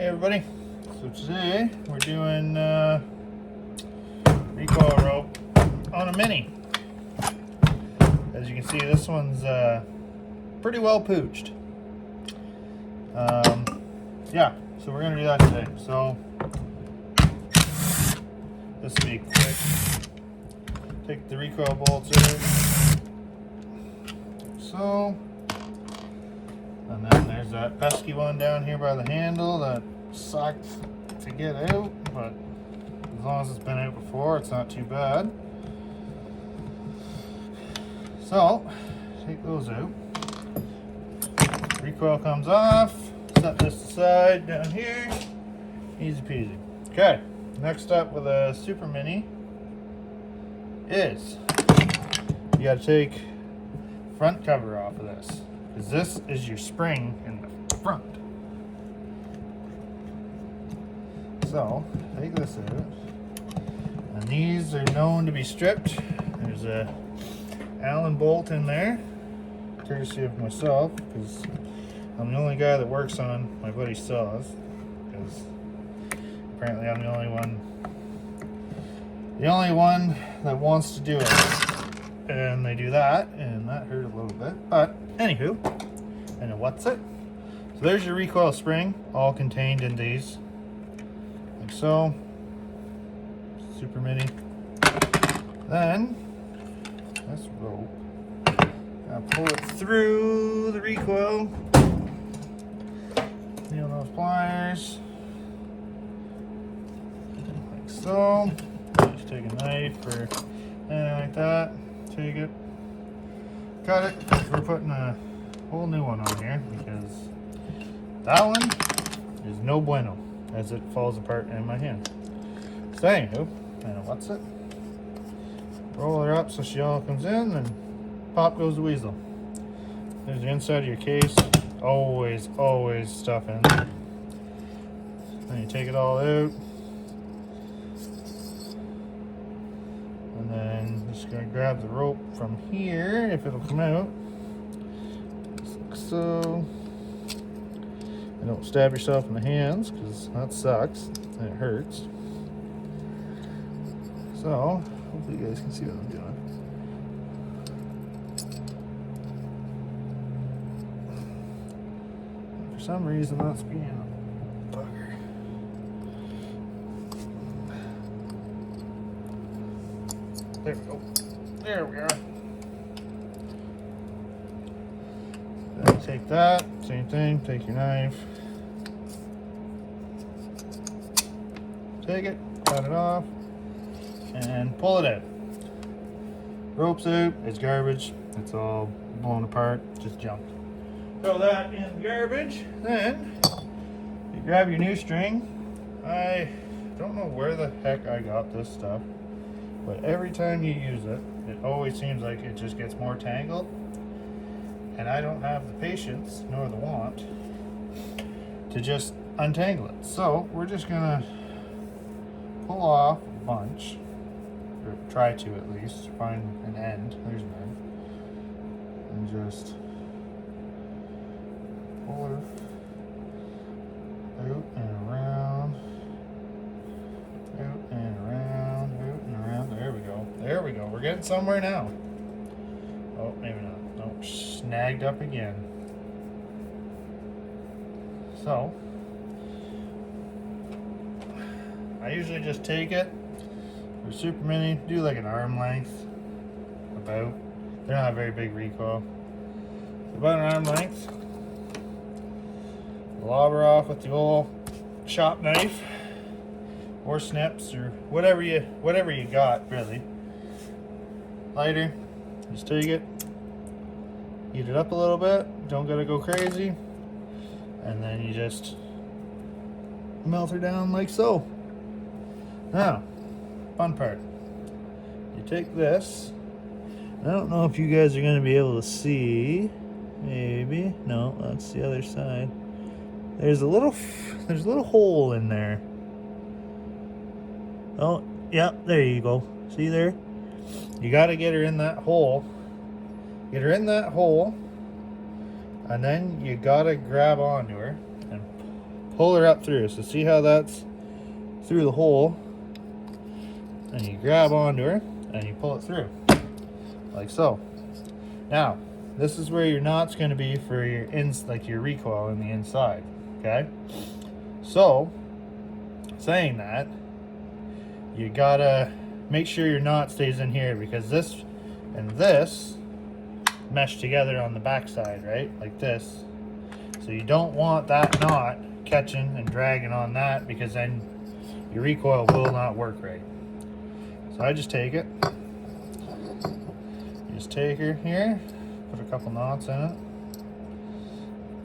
Hey everybody, so today we're doing recoil rope on a Mini. As you can see, this one's pretty well pooched. Yeah, so we're going to do that today. So this will be quick. Take the recoil bolts out. So, and then there's that pesky one down here by the handle that sucked to get out, but as long as it's been out before, it's not too bad. So, take those out. Recoil comes off. Set this aside down here. Easy peasy. Okay, next up with a Super Mini is you got to take front cover off of this, because this is your spring in the front. So take this out, and these are known to be stripped. There's a Allen bolt in there, courtesy of myself, because I'm the only guy that works on my buddy's saws, because apparently I'm the only one that wants to do it. And they do that, and that hurt a little bit, but anywho, and what's it? So there's your recoil spring, all contained in these, like so. Super Mini. Then this rope, I'll pull it through the recoil. Nail those pliers, like so. Just take a knife or anything like that. Take it, cut it. We're putting a whole new one on here because that one is no bueno as it falls apart in my hand. So anywho, and what's it? Roll her up so she all comes in, and pop goes the weasel. There's the inside of your case. Always stuff in there. Then you take it all out. And then just gonna grab the rope from here if it'll come out. Just like so. And don't stab yourself in the hands, because that sucks and it hurts. So hopefully you guys can see what I'm doing. For some reason that's being a bugger. There we go. There we are. Then take that, same thing, take your knife. Take it, cut it off, and pull it out. Rope's out, it's garbage. It's all blown apart, just junk. Throw that in the garbage. Then you grab your new string. I don't know where the heck I got this stuff, but every time you use it, it always seems like it just gets more tangled, and I don't have the patience nor the want to just untangle it. So we're just gonna pull off a bunch, or try to at least find an end. There's an end, and just pull her out and around, out and around, out and around. There we go. There we go. We're getting somewhere now. Oh, maybe not. No, snagged up again. So I usually just take it for Super Mini, do like an arm length, about. They're not a very big recoil. About an arm length. Lob her off with the old shop knife or snips or whatever you got, really. Lighter, just take it, heat it up a little bit, don't gotta go crazy, and then you just melt her down like so. Now, fun part. You take this. I don't know if you guys are gonna be able to see. Maybe. No, that's the other side. There's a little hole in there. Oh, yeah, there you go. See there? You got to get her in that hole. Get her in that hole, and then you got to grab onto her and pull her up through. So see how that's through the hole, and you grab onto her and you pull it through like so. Now this is where your knot's going to be for your like your recoil in the inside. Okay, so saying that, you gotta make sure your knot stays in here, because this and this mesh together on the back side, right, like this. So you don't want that knot catching and dragging on that, because then your recoil will not work right. So I just take it, you just take her here, put a couple knots in it.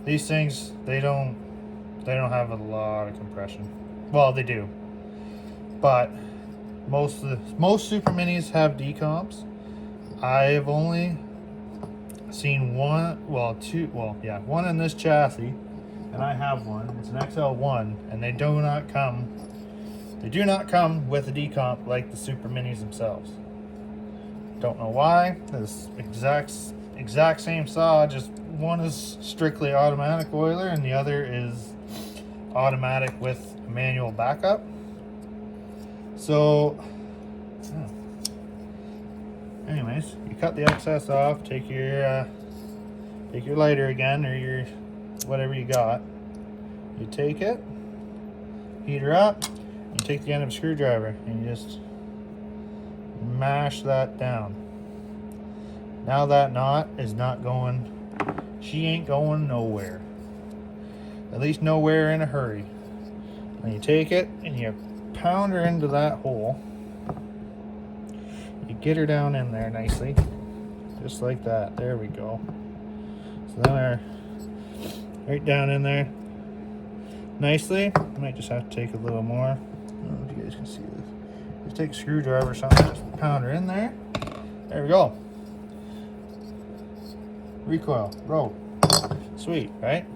These things, they don't have a lot of compression. Well, they do, but most super minis have decomps. I've only seen one, well, two, well, yeah, one in this chassis, and I have one. It's an XL1, and they do not come with a decomp like the super minis themselves. Don't know why. This exact same saw, just one is strictly automatic oiler and the other is automatic with manual backup. So anyways, you cut the excess off, take your lighter again, or your whatever you got. You take it, heat her up, you take the end of a screwdriver and you just mash that down. Now that knot is not going, she ain't going nowhere. At least nowhere in a hurry. And you take it and you pound her into that hole. You get her down in there nicely, just like that. There we go. So then right down in there nicely. Might just have to take a little more. I don't know if you guys can see this. Just take a screwdriver or something, just pound her in there. There we go. Recoil, rope. Sweet, right?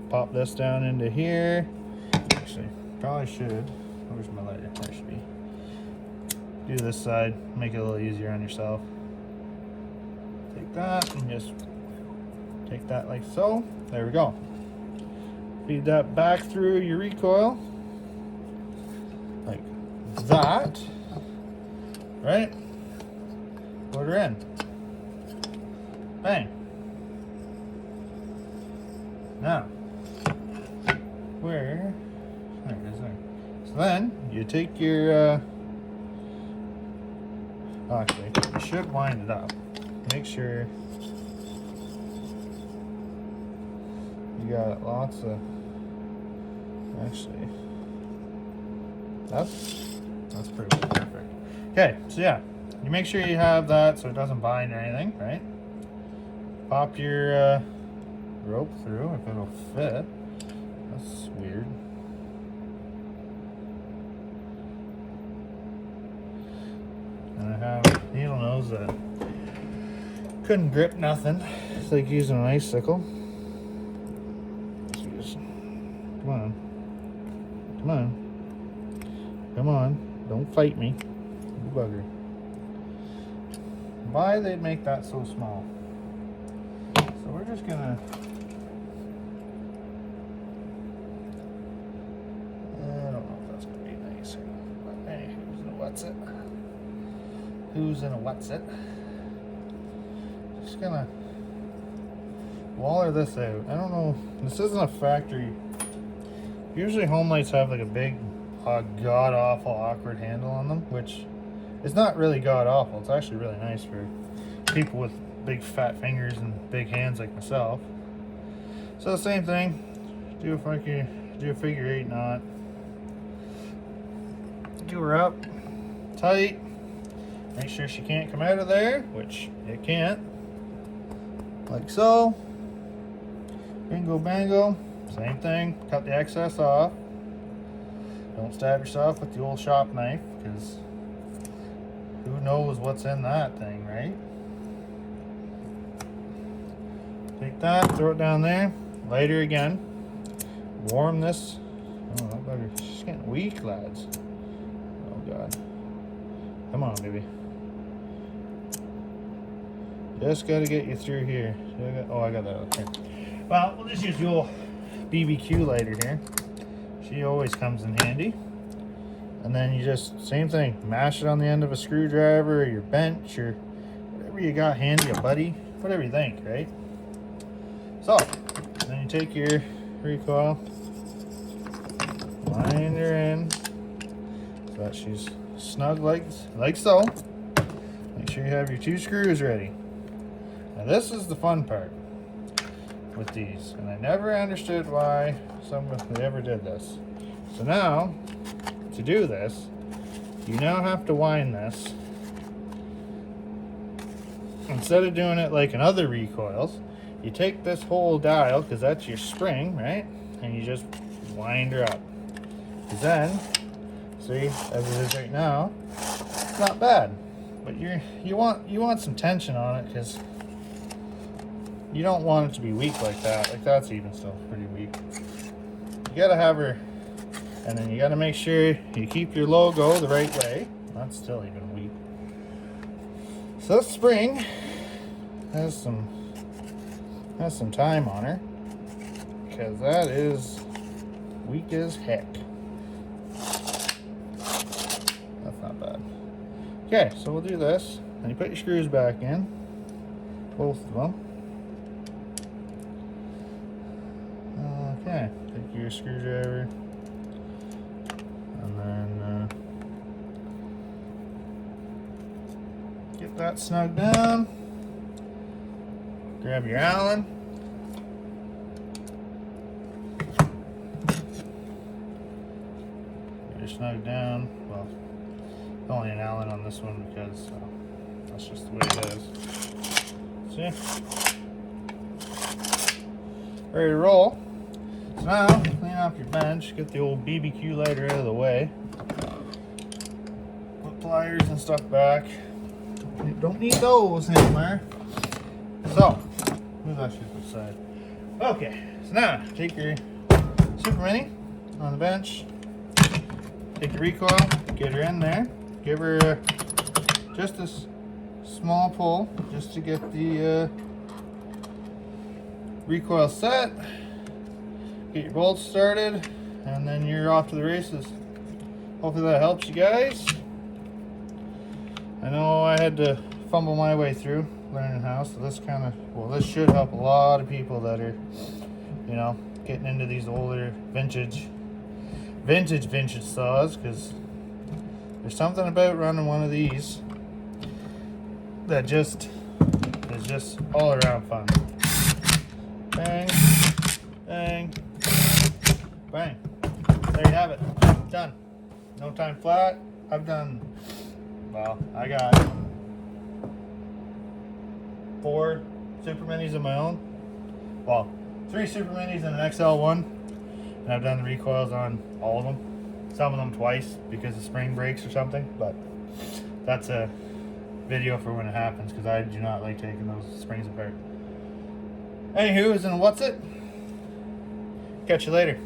Pop this down into here. Actually, probably should. Where's my lighter? There should be. Do this side, make it a little easier on yourself. Take that and just take that like so. There we go. Feed that back through your recoil like that, right? Put her in. Bang. Now, where? There it is there. So then you take your. Actually, you should wind it up. Make sure you got lots of. Actually, that's pretty much perfect. Okay, so yeah, you make sure you have that so it doesn't bind or anything, right? Pop your rope through if it'll fit. That's weird. And I have needle nose that couldn't grip nothing. It's like using an icicle. Come on. Come on. Come on. Don't fight me. You bugger. Why they'd make that so small? So we're just gonna. I don't know if that's gonna be nice or not. But hey, who's in a what's it? Who's in a what's it? Just gonna waller this out. I don't know. This isn't a factory. Usually Homelites have like a big, god awful awkward handle on them, which is not really god awful. It's actually really nice for people with big fat fingers and big hands like myself. So the same thing. Do a figure 8 knot. Do her up tight. Make sure she can't come out of there, which it can't. Like so. Bingo bango. Same thing. Cut the excess off. Don't stab yourself with the old shop knife, because who knows what's in that thing, right? Take that, throw it down there. Lighter again. Warm this. Oh, that bugger. She's getting weak, lads. Oh, God. Come on, baby. Just got to get you through here. Oh, I got that out here. Well, we'll just use the old BBQ lighter here. She always comes in handy. And then you just, same thing, mash it on the end of a screwdriver or your bench or whatever you got handy, a buddy, whatever you think, right? So, then you take your recoil, wind her in so that she's snug like so. Make sure you have your 2 screws ready. Now this is the fun part with these, and I never understood why somebody ever did this. So now, to do this, you now have to wind this. Instead of doing it like in other recoils, you take this whole dial, because that's your spring, right? And you just wind her up. Because then, see, as it is right now, it's not bad. But you want some tension on it, because you don't want it to be weak like that. Like that's even still pretty weak. You gotta have her, and then you gotta make sure you keep your logo the right way. That's still even weak. So this spring has some time on her, because that is weak as heck. That's not bad. Okay, so we'll do this, and you put your screws back in, both of them. Okay, take your screwdriver, and then get that snug down. Grab your Allen. Get her snug down. Well, only an Allen on this one because that's just the way it is. See? Ready to roll. So now, clean off your bench, get the old BBQ lighter out of the way. Put pliers and stuff back. You don't need those anymore. So, move that shit to the side. Okay, so now take your Super Mini on the bench. Take your recoil, get her in there. Give her just a small pull just to get the recoil set. Get your bolts started, and then you're off to the races. Hopefully that helps you guys. I know I had to fumble my way through learning how, so this this should help a lot of people that are, you know, getting into these older vintage saws, because there's something about running one of these that is just all around fun. Bang, bang, bang. There you have it. Done. No time flat. I've done, well, I got 4 Super Minis of my own. Well, 3 Super Minis and an XL1. And I've done the recoils on all of them. Some of them twice because the spring breaks or something. But that's a video for when it happens, because I do not like taking those springs apart. Anywho, and what's it? Catch you later.